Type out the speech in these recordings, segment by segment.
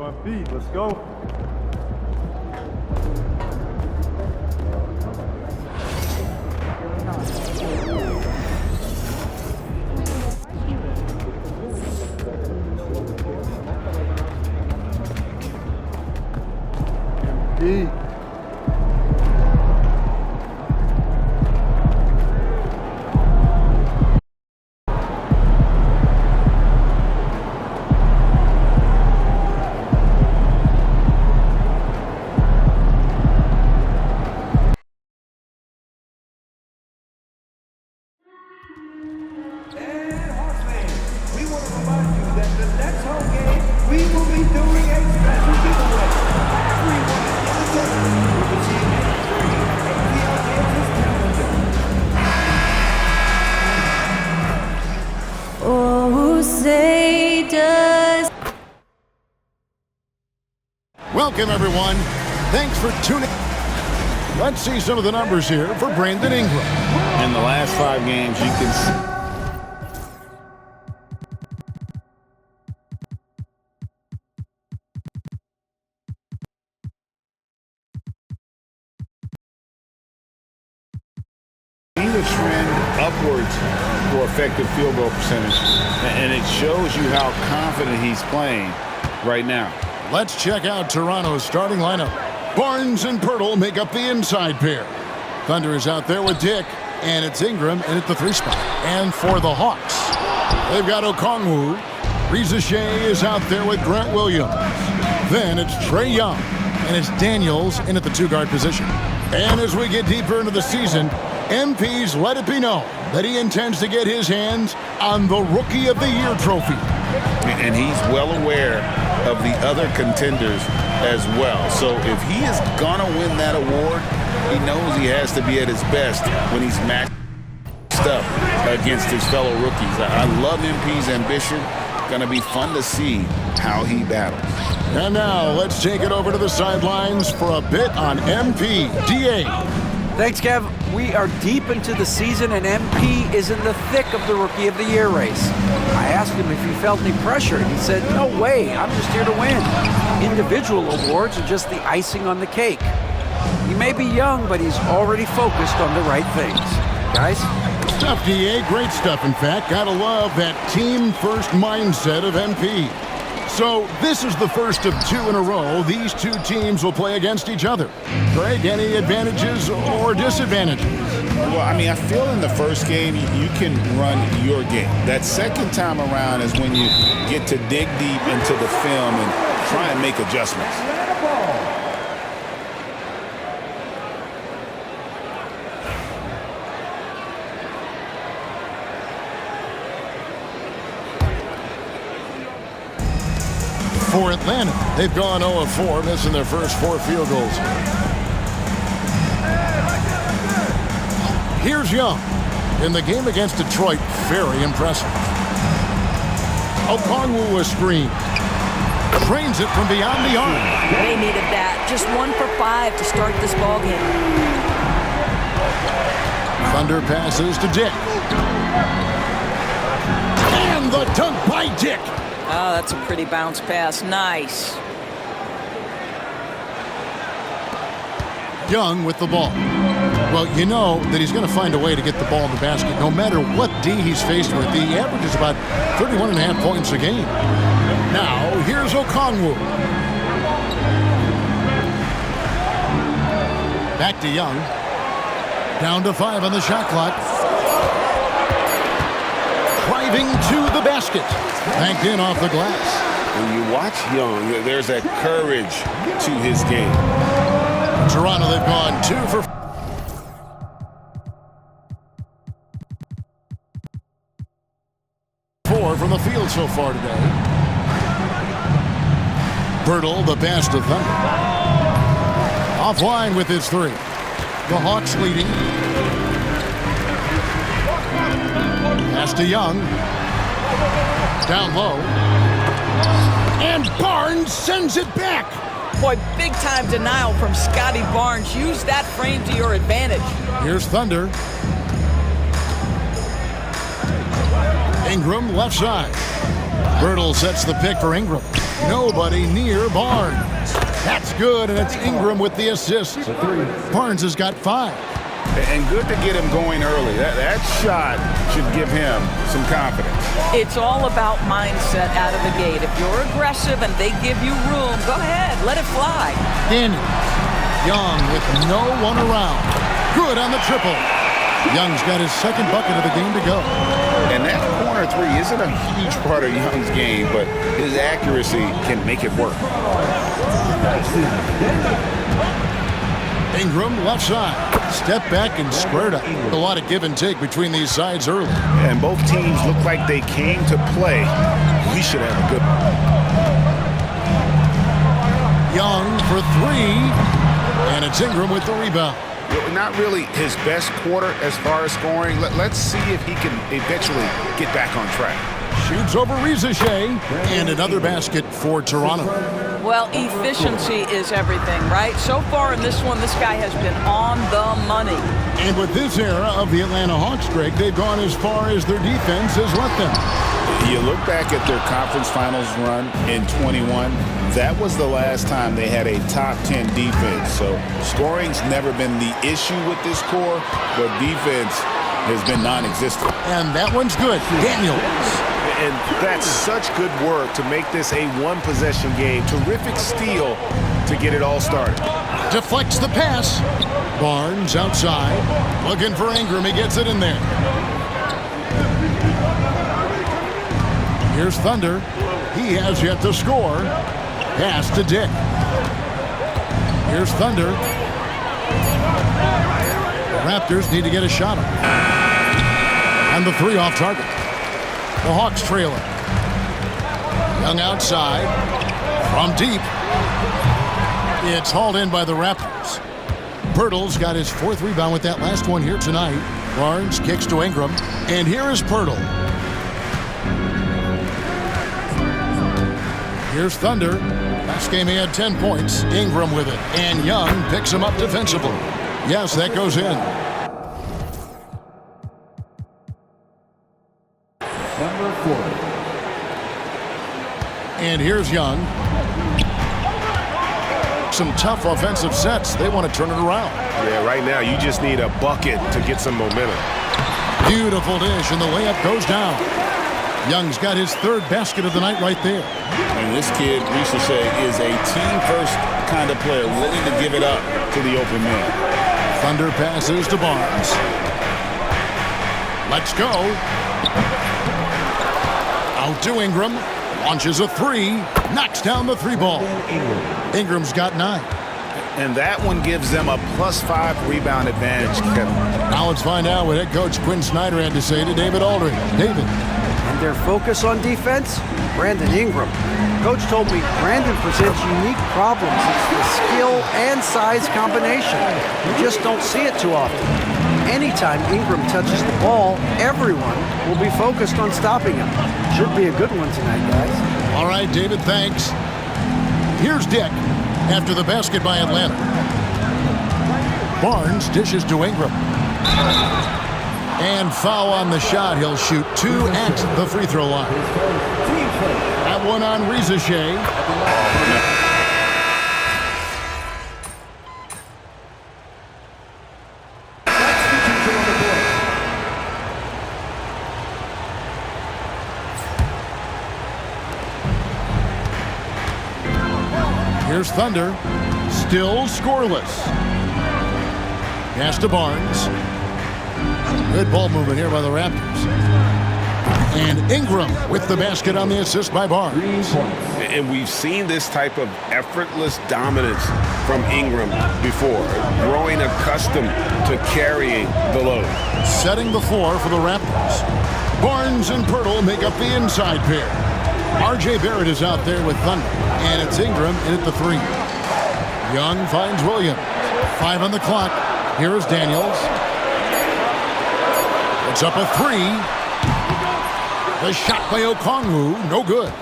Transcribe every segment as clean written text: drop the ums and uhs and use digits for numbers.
on feet. Let's go. MP. Welcome, everyone. Thanks for tuning. Let's see some of the numbers here for Brandon Ingram. In the last 5 games, you can see the trend upwards for effective field goal percentage, and it shows you how confident he's playing right now. Let's check out Toronto's starting lineup. Barnes and Pirtle make up the inside pair. Thunder is out there with Dick, and it's Ingram in at the 3 spot. And for the Hawks, they've got Okongwu. Reza Shea is out there with Grant Williams. Then it's Trae Young, and it's Daniels in at the 2-guard position. And as we get deeper into the season, MP's let it be known that he intends to get his hands on the Rookie of the Year trophy. And he's well aware of the other contenders as well. So if he is going to win that award, he knows he has to be at his best when he's matched up against his fellow rookies. I love MP's ambition. Going to be fun to see how he battles. And now let's take it over to the sidelines for a bit on MP. DA. Thanks, Kev. We are deep into the season, and MP is in the thick of the Rookie of the Year race. I asked him if he felt any pressure, and he said, no way, I'm just here to win. Individual awards are just the icing on the cake. He may be young, but he's already focused on the right things. Guys? Stuff, DA. Great stuff, in fact. Gotta love that team-first mindset of MP. So this is the first of 2 in a row. These 2 teams will play against each other. Greg, any advantages or disadvantages? Well, I mean, I feel in the first game, you can run your game. That second time around is when you get to dig deep into the film and try and make adjustments. For Atlanta, they've gone 0-4, missing their first 4 field goals. Here's Young. In the game against Detroit, very impressive. Okongwu a screen. Trains it from beyond the arc. They needed that. Just 1 for 5 to start this ball game. Thunder passes to Dick. And the dunk by Dick. Oh, that's a pretty bounce pass. Nice. Young with the ball. Well, you know that he's going to find a way to get the ball in the basket. No matter what D he's faced with, he averages about 31.5 points a game. Now, here's Okongwu. Back to Young. Down to 5 on the shot clock. Driving to the basket. Banked in off the glass. When you watch Young, there's that courage to his game. Toronto, they've gone 2 for 4 from the field so far today. Pirtle, the pass to Thunder. Offline with his 3. The Hawks leading. Pass to Young. Down low. And Barnes sends it back. Boy, big-time denial from Scotty Barnes. Use that frame to your advantage. Here's Thunder. Ingram left side. Pirtle sets the pick for Ingram. Nobody near Barnes. That's good, and it's Ingram with the assist. Barnes has got 5. And good to get him going early. That shot should give him some confidence. It's all about mindset out of the gate. If you're aggressive and they give you room, go ahead, let it fly. Daniels. Young with no one around. Good on the triple. Young's got his second bucket of the game to go. And that corner three isn't a huge part of Young's game, but his accuracy can make it work. Ingram left side. Step back and squared up. A lot of give and take between these sides early. And both teams look like they came to play. We should have a good Young for 3. And it's Ingram with the rebound. Not really his best quarter as far as scoring. Let's see if he can eventually get back on track. Shoots over Rizachet. And another basket for Toronto. Well, efficiency is everything, right? So far in this one, this guy has been on the money. And with this era of the Atlanta Hawks, Greg, they've gone as far as their defense has let them. You look back at their conference finals run in 21, that was the last time they had a top 10 defense. So scoring's never been the issue with this core, but defense has been non-existent. And that one's good. Daniels. And that's such good work to make this a one-possession game. Terrific steal to get it all started. Deflects the pass. Barnes outside. Looking for Ingram. He gets it in there. Here's Thunder. He has yet to score. Pass to Dick. Here's Thunder. The Raptors need to get a shot up. And the 3 off target. The Hawks trailing. Young outside. From deep. It's hauled in by the Raptors. Pirtle's got his 4th rebound with that last one here tonight. Barnes kicks to Ingram. And here is Pirtle. Here's Thunder. Last game he had 10 points. Ingram with it. And Young picks him up defensively. Yes, that goes in. Number 4. And here's Young. Some tough offensive sets. They want to turn it around. Yeah, right now you just need a bucket to get some momentum. Beautiful dish, and the layup goes down. Young's got his 3rd basket of the night right there. And this kid, Rizachet, is a team-first kind of player, willing to give it up to the open man. Thunder passes to Barnes. Let's go. Out to Ingram. Launches a 3. Knocks down the 3 ball. Ingram's got 9. And that one gives them a +5 rebound advantage, Kevin. Now let's find out what head coach Quinn Snyder had to say to David Aldridge. David. And their focus on defense, Brandon Ingram. Coach told me Brandon presents unique problems. It's the skill and size combination. You just don't see it too often. Anytime Ingram touches the ball, everyone will be focused on stopping him. Should be a good one tonight, guys. All right, David, thanks. Here's Dick after the basket by Atlanta. Barnes dishes to Ingram. And foul on the shot. He'll shoot 2 at the free throw line. That one on Rizachet. Here's Thunder. Still scoreless. Pass to Barnes. Good ball movement here by the Raptors. And Ingram with the basket on the assist by Barnes. And we've seen this type of effortless dominance from Ingram before, growing accustomed to carrying the load. Setting the floor for the Raptors. Barnes and Pirtle make up the inside pair. R.J. Barrett is out there with Thunder. And it's Ingram in at the 3. Young finds Williams. 5 on the clock. Here is Daniels. It's up a 3. The shot by Okongwu, no good.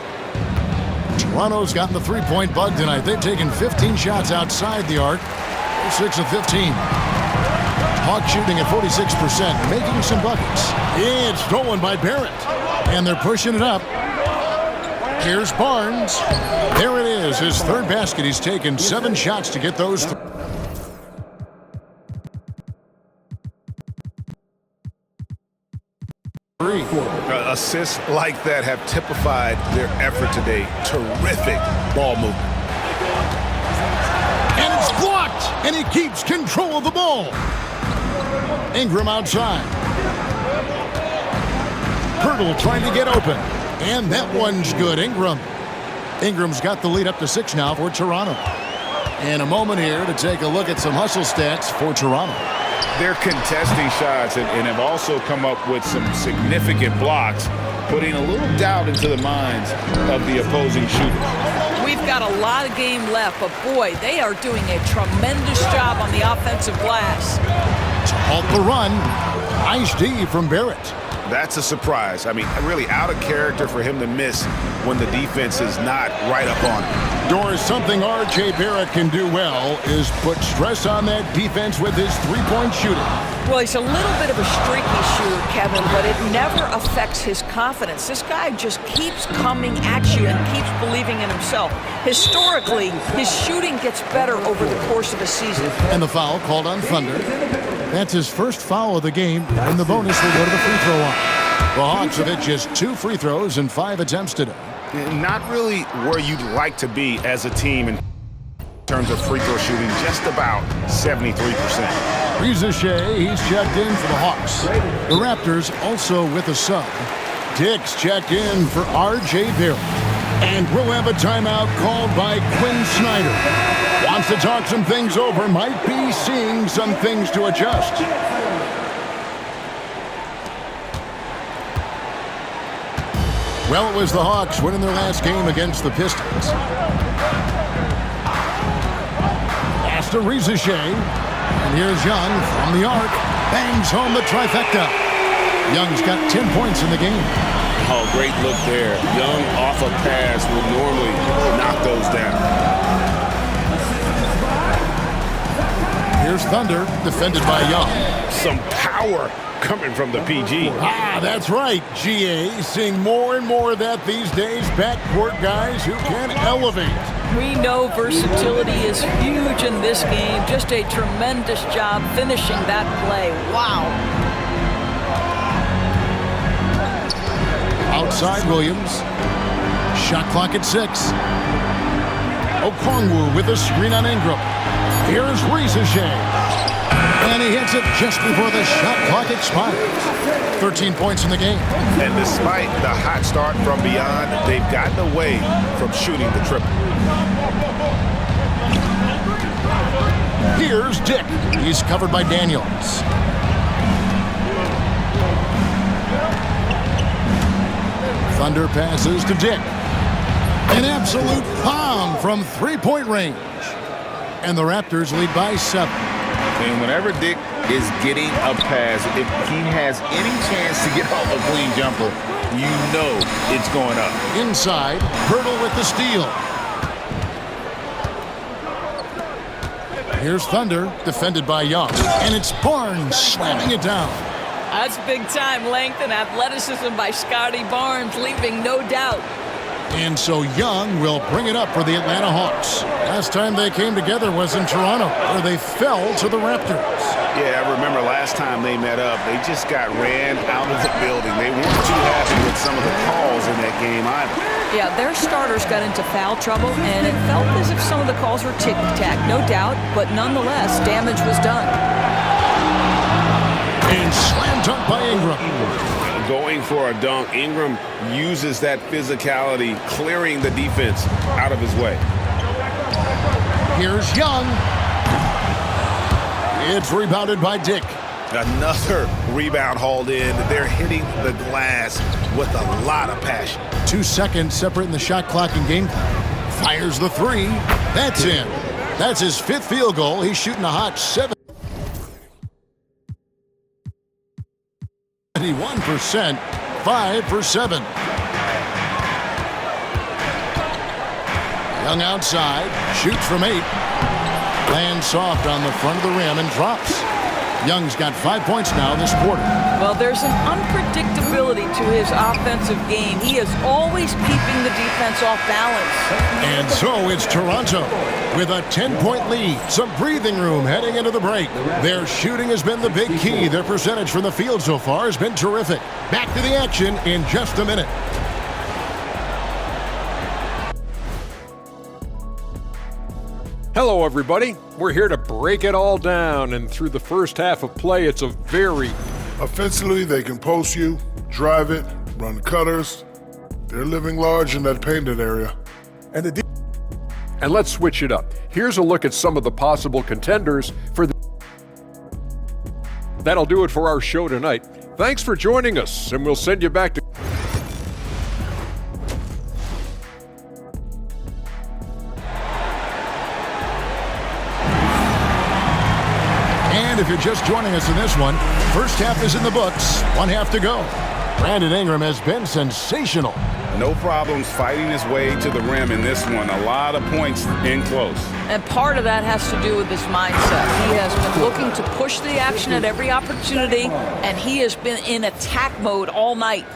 Toronto's gotten the 3-point bug tonight. They've taken 15 shots outside the arc. 6 of 15. Hawks shooting at 46%, making some buckets. It's stolen by Barrett. And they're pushing it up. Here's Barnes. There it is, his third basket. He's taken 7 shots to get those. Assists like that have typified their effort today. Terrific ball movement. And it's blocked, and he keeps control of the ball. Ingram outside. Pirtle trying to get open. And that one's good. Ingram's got the lead up to 6 now for Toronto. And a moment here to take a look at some hustle stats for Toronto. They're contesting shots and have also come up with some significant blocks, putting a little doubt into the minds of the opposing shooters. We've got a lot of game left, but boy, they are doing a tremendous job on the offensive glass. To halt the run, nice D from Barrett. That's a surprise. I mean, really out of character for him to miss when the defense is not right up on him. Doris, something R.J. Barrett can do well is put stress on that defense with his three-point shooting. Well, he's a little bit of a streaky shooter, Kevin, but it never affects his confidence. This guy just keeps coming at you and keeps believing in himself. Historically, his shooting gets better over the course of a season. And the foul called on Thunder. That's his first foul of the game, and the bonus will go to the free throw line. The Hawks have hit just 2 free throws in 5 attempts today. Not really where you'd like to be as a team in terms of free throw shooting, just about 73%. Reza Shea, he's checked in for the Hawks. The Raptors also with a sub. Dick's checked in for R.J. Barrett. And we'll have a timeout called by Quinn Snyder. Wants to talk some things over, might be seeing some things to adjust. Well, it was the Hawks winning their last game against the Pistons. Pass to Reza Shea. And here's Young from the arc. Bangs home the trifecta. Young's got 10 points in the game. Oh, great look there. Young off a pass would normally knock those down. Here's Thunder, defended by Young. Some power coming from the PG. Ah, that's right, GA. Seeing more and more of that these days. Backcourt guys who can elevate. We know versatility is huge in this game. Just a tremendous job finishing that play. Wow. Outside Williams. Shot clock at 6. Okongwu with a screen on Ingram. Here's Reza Shea. And he hits it just before the shot clock expires. 13 points in the game. And despite the hot start from beyond, they've gotten away from shooting the triple. Here's Dick. He's covered by Daniels. Thunder passes to Dick. An absolute bomb from three-point range. And the Raptors lead by 7. And whenever Dick is getting a pass, if he has any chance to get off a clean jumper, you know it's going up. Inside, Pirtle with the steal. Here's Thunder, defended by Young. And it's Barnes slamming it down. That's big-time length and athleticism by Scotty Barnes, leaving no doubt. And so Young will bring it up for the Atlanta Hawks. Last time they came together was in Toronto, where they fell to the Raptors. Yeah, I remember last time they met up, they just got ran out of the building. They weren't too happy with some of the calls in that game either. Yeah, their starters got into foul trouble, and it felt as if some of the calls were tick-tack, no doubt, but nonetheless, damage was done. And slam dunk by Ingram. Going for a dunk, Ingram uses that physicality, clearing the defense out of his way. Here's Young. It's rebounded by Dick. Another rebound hauled in. They're hitting the glass with a lot of passion. 2 seconds separating the shot clock and game clock. Fires the 3. That's in. That's his 5th field goal. He's shooting a hot 71%, 5 for 7. Young outside, shoots from 8. Lands soft on the front of the rim and drops. Young's got 5 points now this quarter. Well, there's an unpredictability to his offensive game. He is always keeping the defense off balance. And so it's Toronto with a 10-point lead. Some breathing room heading into the break. Their shooting has been the big key. Their percentage from the field so far has been terrific. Back to the action in just a minute. Hello, everybody. We're here to break it all down, and through the first half of play, it's a very... Offensively, they can post you, drive it, run cutters. They're living large in that painted area. And let's switch it up. Here's a look at some of the possible contenders for the... That'll do it for our show tonight. Thanks for joining us, and we'll send you back to... And if you're just joining us in this one, first half is in the books. 1 half to go. Brandon Ingram has been sensational. No problems fighting his way to the rim in this one. A lot of points in close. And part of that has to do with his mindset. He has been looking to push the action at every opportunity, and he has been in attack mode all night.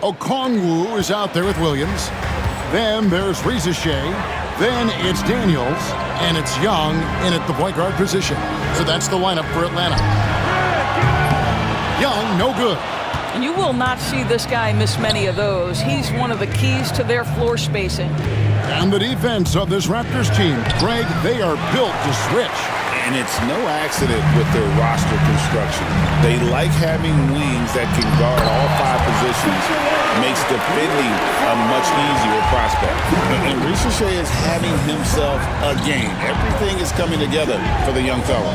Okongwu is out there with Williams. Then there's Rizachet. Then it's Daniels. And it's Young in at the point guard position. So that's the lineup for Atlanta. Young, no good. And you will not see this guy miss many of those. He's one of the keys to their floor spacing. And the defense of this Raptors team, Greg, they are built to switch. And it's no accident with their roster construction. They like having wings that can guard all 5 positions. Makes defending a much easier prospect. And Rizachet is having himself a game. Everything is coming together for the young fella.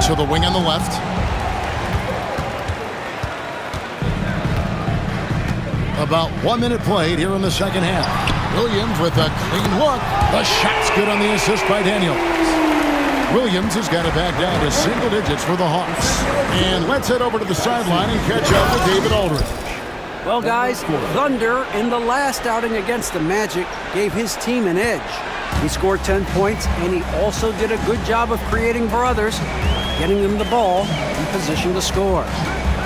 To the wing on the left. About 1 minute played here in the second half. Williams with a clean look. The shot's good on the assist by Daniels. Williams has got it back down to single digits for the Hawks. And let's head over to the sideline and catch up with David Aldridge. Well, guys, Thunder in the last outing against the Magic gave his team an edge. He scored 10 points, and he also did a good job of creating for others, getting them the ball in position to score.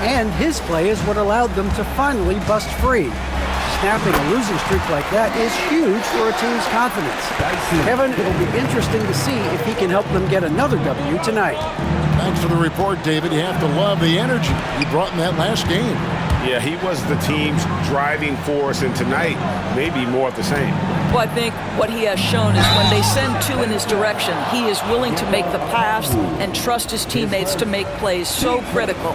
And his play is what allowed them to finally bust free. Snapping a losing streak like that is huge for a team's confidence. Kevin, it'll be interesting to see if he can help them get another W tonight. Thanks for the report, David. You have to love the energy he brought in that last game. Yeah, he was the team's driving force, and tonight, maybe more of the same. Well, I think what he has shown is when they send 2 in his direction, he is willing to make the pass and trust his teammates to make plays. So critical.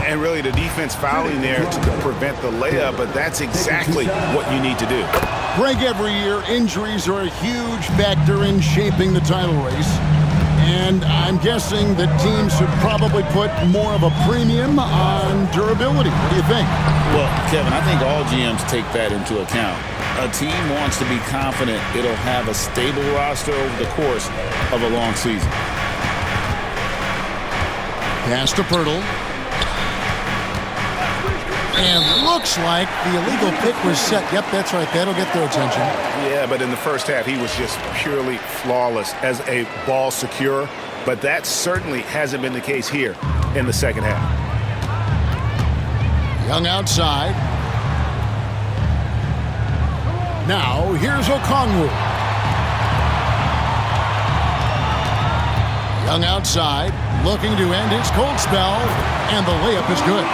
And really, the defense fouling there to prevent the layup, but that's exactly what you need to do. Greg, every year, injuries are a huge factor in shaping the title race. And I'm guessing that teams should probably put more of a premium on durability. What do you think? Well, Kevin, I think all GMs take that into account. A team wants to be confident it'll have a stable roster over the course of a long season. Pass to Pirtle. And looks like the illegal pick was set. Yep, that's right. That'll get their attention. Yeah, but in the first half, he was just purely flawless as a ball secure. But that certainly hasn't been the case here in the second half. Young outside. Now, here's Okongwu. Young outside, looking to end his cold spell, and the layup is good.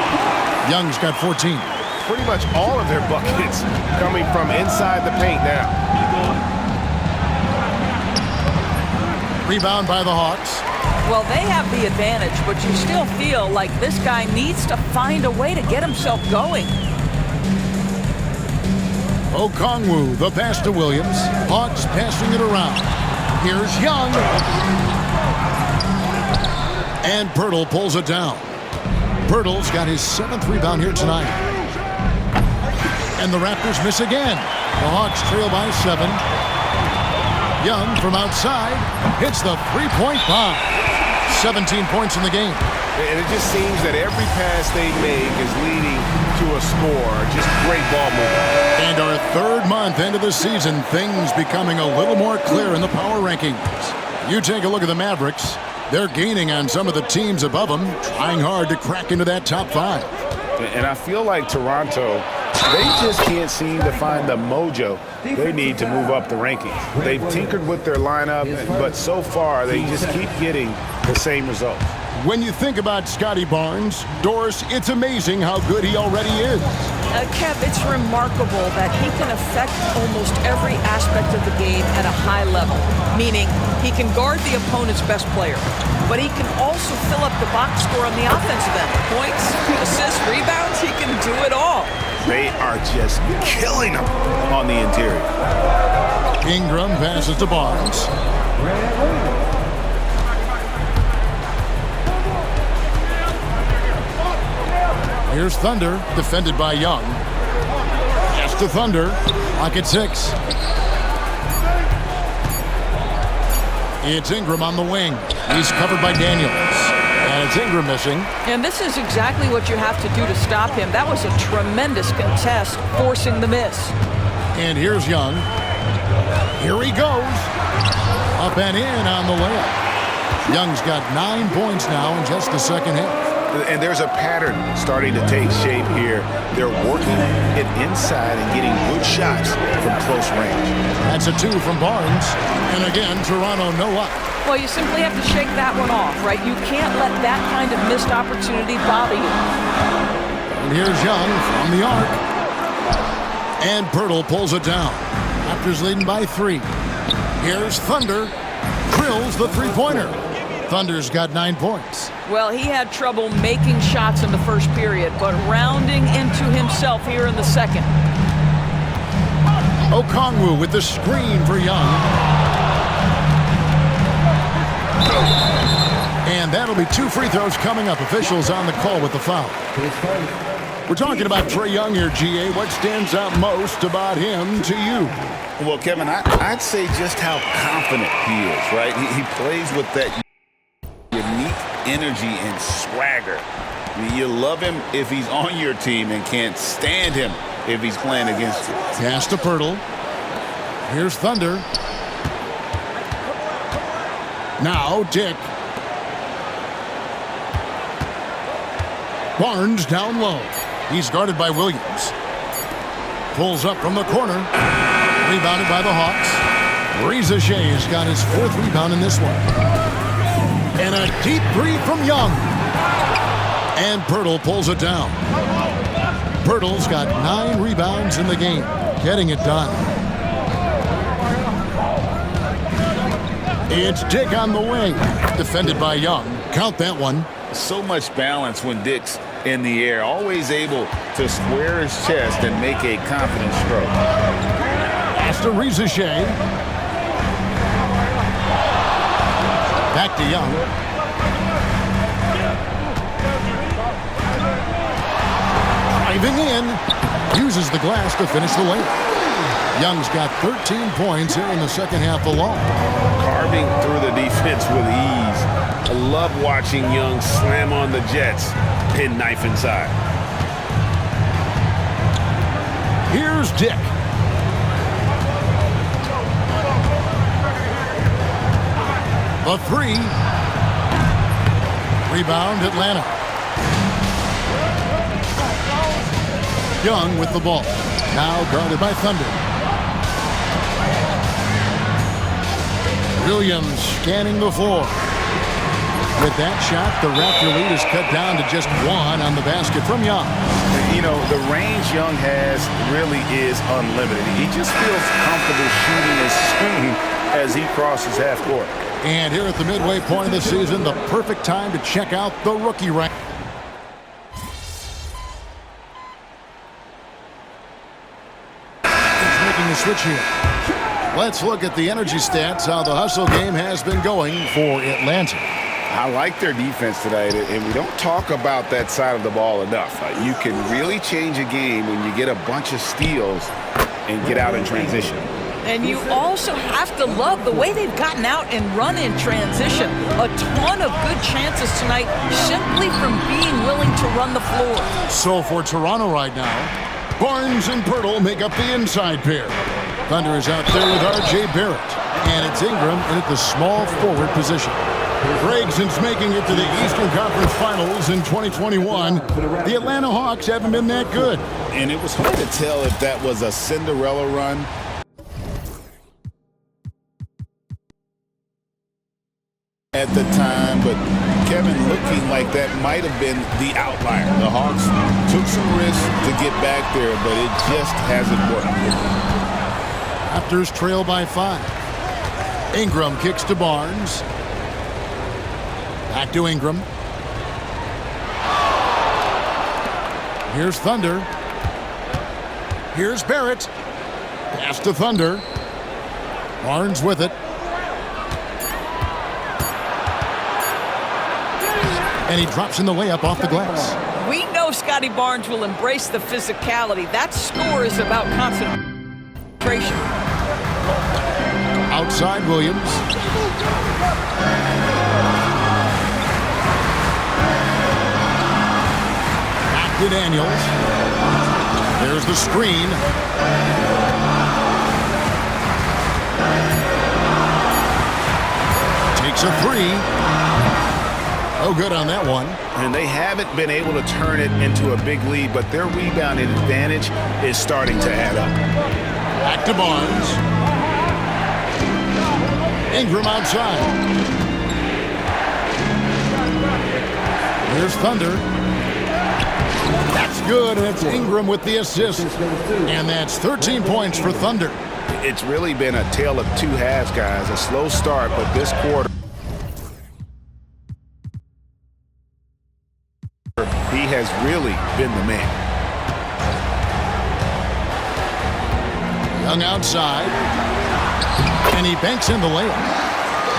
Young's got 14. Pretty much all of their buckets coming from inside the paint now. Rebound by the Hawks. Well, they have the advantage, but you still feel like this guy needs to find a way to get himself going. Okongwu, the pass to Williams. Hawks passing it around. Here's Young. And Pirtle pulls it down. Pirtle's got his 7th rebound here tonight. And the Raptors miss again. The Hawks trail by 7. Young from outside hits the three-point bomb. 17 points in the game. And it just seems that every pass they make is leading to a score. Just great ball movement. And our 3rd month into the season, things becoming a little more clear in the power rankings. You take a look at the Mavericks. They're gaining on some of the teams above them, trying hard to crack into that top 5. And I feel like Toronto, they just can't seem to find the mojo they need to move up the rankings. They've tinkered with their lineup, but so far they just keep getting the same results. When you think about Scotty Barnes, Doris, it's amazing how good he already is. Kev, it's remarkable that he can affect almost every aspect of the game at a high level, meaning he can guard the opponent's best player, but he can also fill up the box score on the offensive end. Points, assists, rebounds, he can do it all. They are just killing them on the interior. Ingram passes to Barnes. Here's Thunder, defended by Young. Pass to Thunder, lock at 6. It's Ingram on the wing. He's covered by Daniels. And it's Ingram missing. And this is exactly what you have to do to stop him. That was a tremendous contest, forcing the miss. And here's Young. Here he goes. Up and in on the layup. Young's got 9 points now in just the second half. And there's a pattern starting to take shape here. They're working it inside and getting good shots from close range. That's a 2 from Barnes. And again, Toronto no up. Well, you simply have to shake that one off, right? You can't let that kind of missed opportunity bother you. And here's Young from the arc. And Pirtle pulls it down. Raptors leading by 3. Here's Thunder. Drills the three-pointer. Thunder's got 9 points. Well, he had trouble making shots in the first period, but rounding into himself here in the second. Okongwu with the screen for Young. And that'll be 2 free throws coming up. Officials on the call with the foul. We're talking about Trae Young here, GA. What stands out most about him to you? Well, Kevin, I'd say just how confident he is, right? He plays with that unique energy and swagger. I mean, you love him if he's on your team and can't stand him if he's playing against you. Pass to Pirtle. Here's Thunder. Now Dick. Barnes down low. He's guarded by Williams. Pulls up from the corner. Rebounded by the Hawks. Reza Shea's got his 4th rebound in this one. And a deep 3 from Young. And Pirtle pulls it down. Pirtle's got 9 rebounds in the game, getting it done. It's Dick on the wing, defended by Young. Count that one. So much balance when Dick's in the air, always able to square his chest and make a confident stroke. Pass to Reza Shea. Back to Young. Driving in, uses the glass to finish the layup. Young's got 13 points here in the second half alone. Carving through the defense with ease. I love watching Young slam on the Jets, pin knife inside. Here's Dick. The 3. Rebound, Atlanta. Young with the ball. Now guarded by Thunder. Williams scanning the floor. With that shot, the Raptor lead is cut down to just 1 on the basket from Young. You know, the range Young has really is unlimited. He just feels comfortable shooting as soon as he crosses half court. And here at the midway point of the season, the perfect time to check out the rookie rank. He's making the switch here. Let's look at the energy stats, how the hustle game has been going for Atlanta. I like their defense tonight, and we don't talk about that side of the ball enough. You can really change a game when you get a bunch of steals and get out in transition. And you also have to love the way they've gotten out and run in transition. A ton of good chances tonight simply from being willing to run the floor. So for Toronto right now, Barnes and Pirtle make up the inside pair. Thunder is out there with R.J. Barrett. And it's Ingram in at the small forward position. Greg, since making it to the Eastern Conference Finals in 2021, the Atlanta Hawks haven't been that good. And it was hard to tell if that was a Cinderella run at the time, but Kevin looking like that might have been the outlier. The Hawks took some risks to get back there, but it just hasn't worked. Raptors trail by 5. Ingram kicks to Barnes. Back to Ingram. Here's Thunder. Here's Barrett. Pass to Thunder. Barnes with it. And he drops in the layup off the glass. We know Scotty Barnes will embrace the physicality. That score is about concentration. Outside Williams. Back to Daniels. There's the screen. Takes a 3. Oh, good on that one. And they haven't been able to turn it into a big lead, but their rebounding advantage is starting to add up. Back to Barnes. Ingram outside. Here's Thunder. That's good, and it's Ingram with the assist. And that's 13 points for Thunder. It's really been a tale of two halves, guys. A slow start, but this quarter, he has really been the man. Young outside. And he banks in the layup.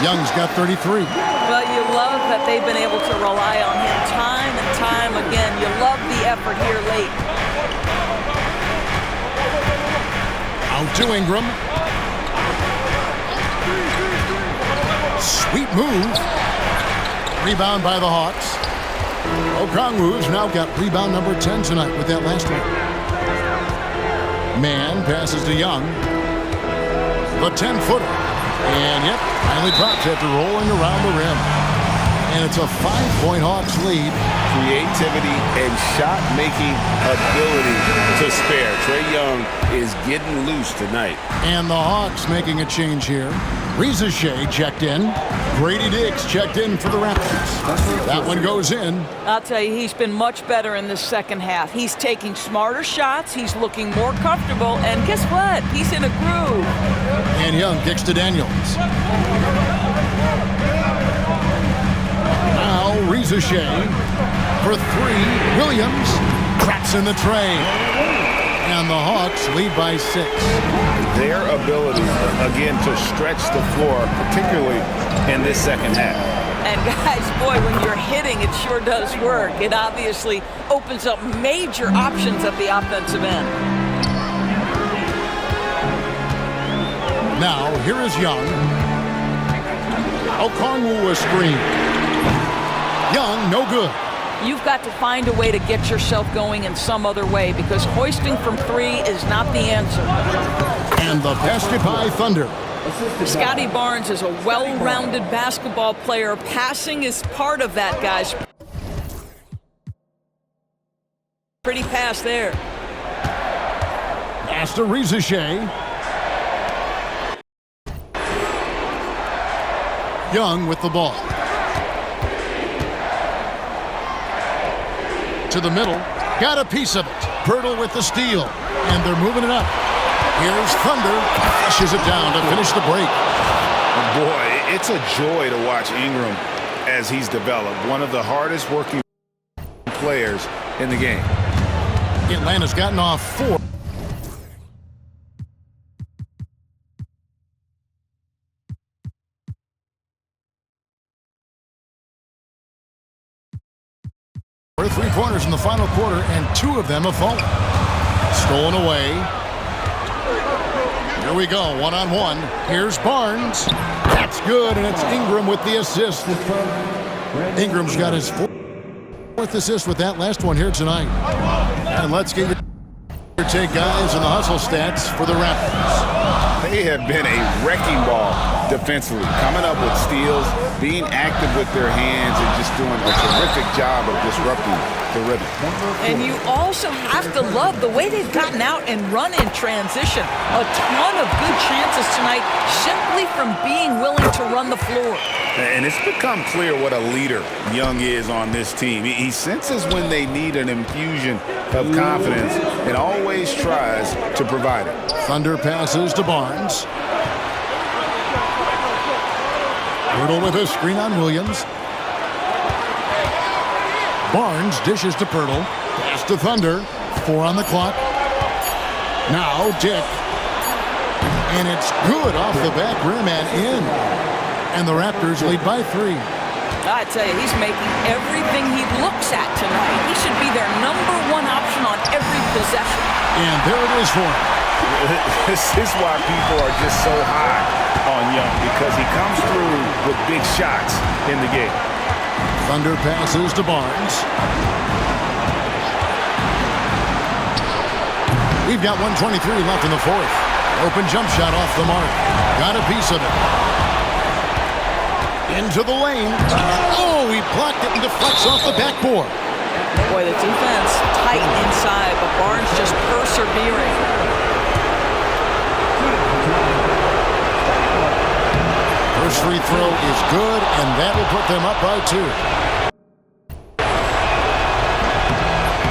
Young's got 33. Well, you love that they've been able to rely on him time and time again. You love the effort here late. Out to Ingram. Sweet move. Rebound by the Hawks. Okongwu's now got rebound number 10 tonight with that last one. Man passes to Young. The 10-footer. And yep, finally drops after rolling around the rim. And it's a 5-point Hawks lead. Creativity and shot-making ability to spare. Trae Young is getting loose tonight. And the Hawks making a change here. Reza Shea checked in. Grady Diggs checked in for the Raptors. That one goes in. I'll tell you, he's been much better in the second half. He's taking smarter shots. He's looking more comfortable. And guess what? He's in a groove. And Young kicks to Daniels. Now Reza Shea for 3. Williams traps in the tray. And the Hawks lead by 6. Their ability, again, to stretch the floor, particularly in this second half. And guys, boy, when you're hitting, it sure does work. It obviously opens up major options at the offensive end. Now, here is Young. Okongwu a screen. Young, no good. You've got to find a way to get yourself going in some other way because hoisting from 3 is not the answer. And the basket by Thunder. Scotty Barnes is a well-rounded basketball player. Passing is part of that, guys. Pretty pass there. Pass to Reza Shea. Young with the ball. To the middle. Got a piece of it. Pirtle with the steal. And they're moving it up. Here's Thunder. Flushes it down to finish the break. Boy, it's a joy to watch Ingram as he's developed. One of the hardest working players in the game. Atlanta's gotten off 4. Three-pointers in the final quarter, and 2 of them have fallen. Stolen away. Here we go, one-on-one. Here's Barnes. That's good, and it's Ingram with the assist. Ingram's got his 4th assist with that last one here tonight. And let's get your take, guys, on the hustle stats for the Raptors. They have been a wrecking ball defensively, coming up with steals, being active with their hands, and just doing a terrific job of disrupting the rhythm. And you also have to love the way they've gotten out and run in transition. A ton of good chances tonight simply from being willing to run the floor. And it's become clear what a leader Young is on this team. He senses when they need an infusion of confidence and always tries to provide it. Thunder passes to Barnes. Pirtle with a screen on Williams. Barnes dishes to Pirtle. Pass to Thunder. 4 on the clock. Now Dick. And it's good off the back rim and in. And the Raptors lead by 3. I tell you, he's making everything he looks at tonight. He should be their #1 option on every possession. And there it is for him. This is why people are just so high on Young, because he comes through with big shots in the game. Thunder passes to Barnes. We've got 1:23 left in the 4th. Open jump shot off the mark. Got a piece of it. Into the lane. Oh, he blocked it and deflects off the backboard. Boy, the defense tight inside, but Barnes just persevering. First free throw is good, and that will put them up by 2.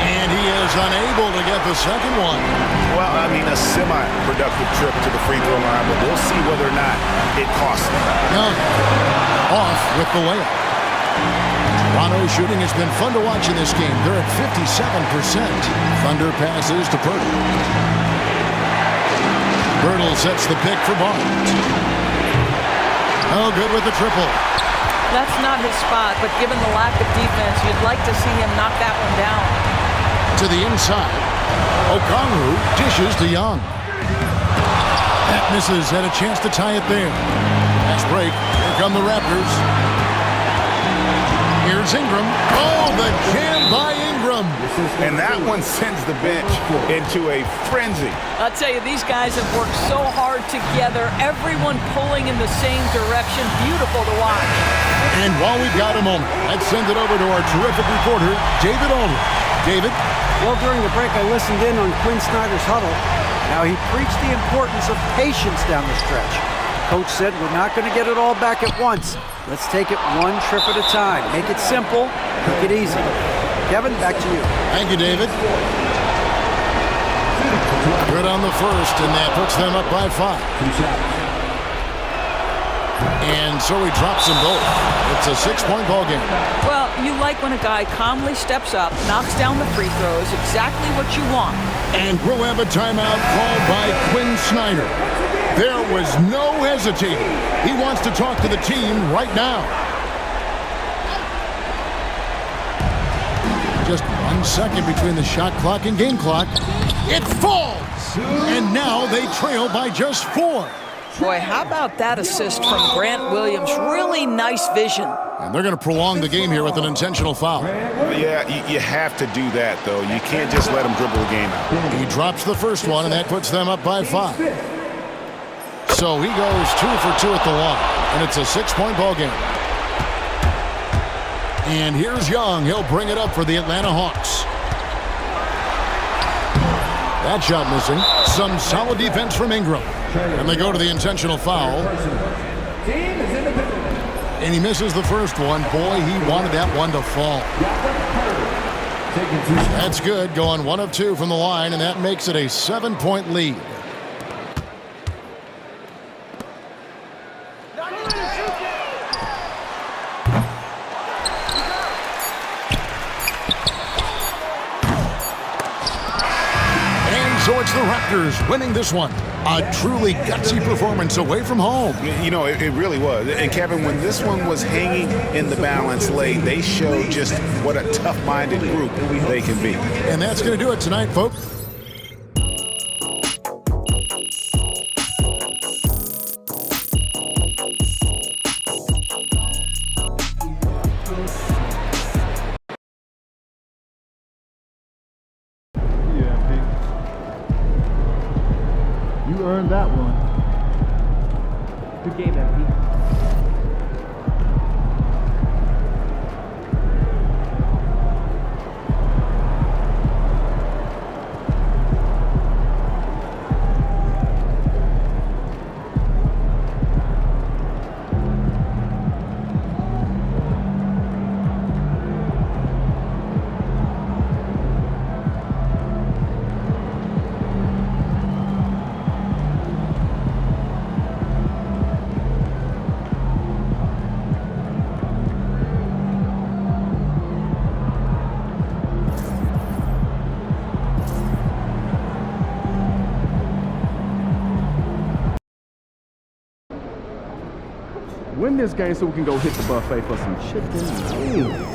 And he is unable to get the second one. Well, I mean, a semi-productive trip to the free throw line, but we'll see whether or not it costs them. Young off with the layup. Toronto's shooting has been fun to watch in this game. They're at 57%. Thunder passes to Pirtle. Pirtle sets the pick for Barnes. Oh, good with the triple. That's not his spot, but given the lack of defense, you'd like to see him knock that one down. To the inside. Okongwu dishes to Young. That misses. Had a chance to tie it there. Fast break. Here come the Raptors. Here's Ingram. Oh, the jam by Ingram. And that one sends the bench into a frenzy. I'll tell you, these guys have worked so hard together, everyone pulling in the same direction. Beautiful to watch. And while we've got a moment, let's send it over to our terrific reporter, David Aldridge. David? Well, during the break, I listened in on Quinn Snyder's huddle. Now, he preached the importance of patience down the stretch. Coach said, we're not going to get it all back at once. Let's take it one trip at a time. Make it simple, make it easy. Kevin, back to you. Thank you, David. Good on the first, and that puts them up by 5. And so he drops them both. It's a 6-point ball game. Well, you like when a guy calmly steps up, knocks down the free throws, exactly what you want. And we'll have a timeout called by Quinn Snyder. There was no hesitating. He wants to talk to the team right now. Just 1 second between the shot clock and game clock. It falls! And now they trail by just 4. Boy, how about that assist from Grant Williams? Really nice vision. And they're going to prolong the game here with an intentional foul. Yeah, you have to do that, though. You can't just let him dribble the game out. He drops the first one, and that puts them up by 5. So he goes 2 for 2 at the line, and it's a 6-point ball game. And here's Young. He'll bring it up for the Atlanta Hawks. That shot missing. Some solid defense from Ingram. And they go to the intentional foul. And he misses the first one. Boy, he wanted that one to fall. That's good. Going 1 of 2 from the line, and that makes it a 7-point lead. So it's the Raptors winning this one. A truly gutsy performance away from home. You know, it really was. And Kevin, when this one was hanging in the balance late, they showed just what a tough-minded group they can be. And that's going to do it tonight, folks. You earned that one. Good game, MP. Win this game so we can go hit the buffet for some chicken wings.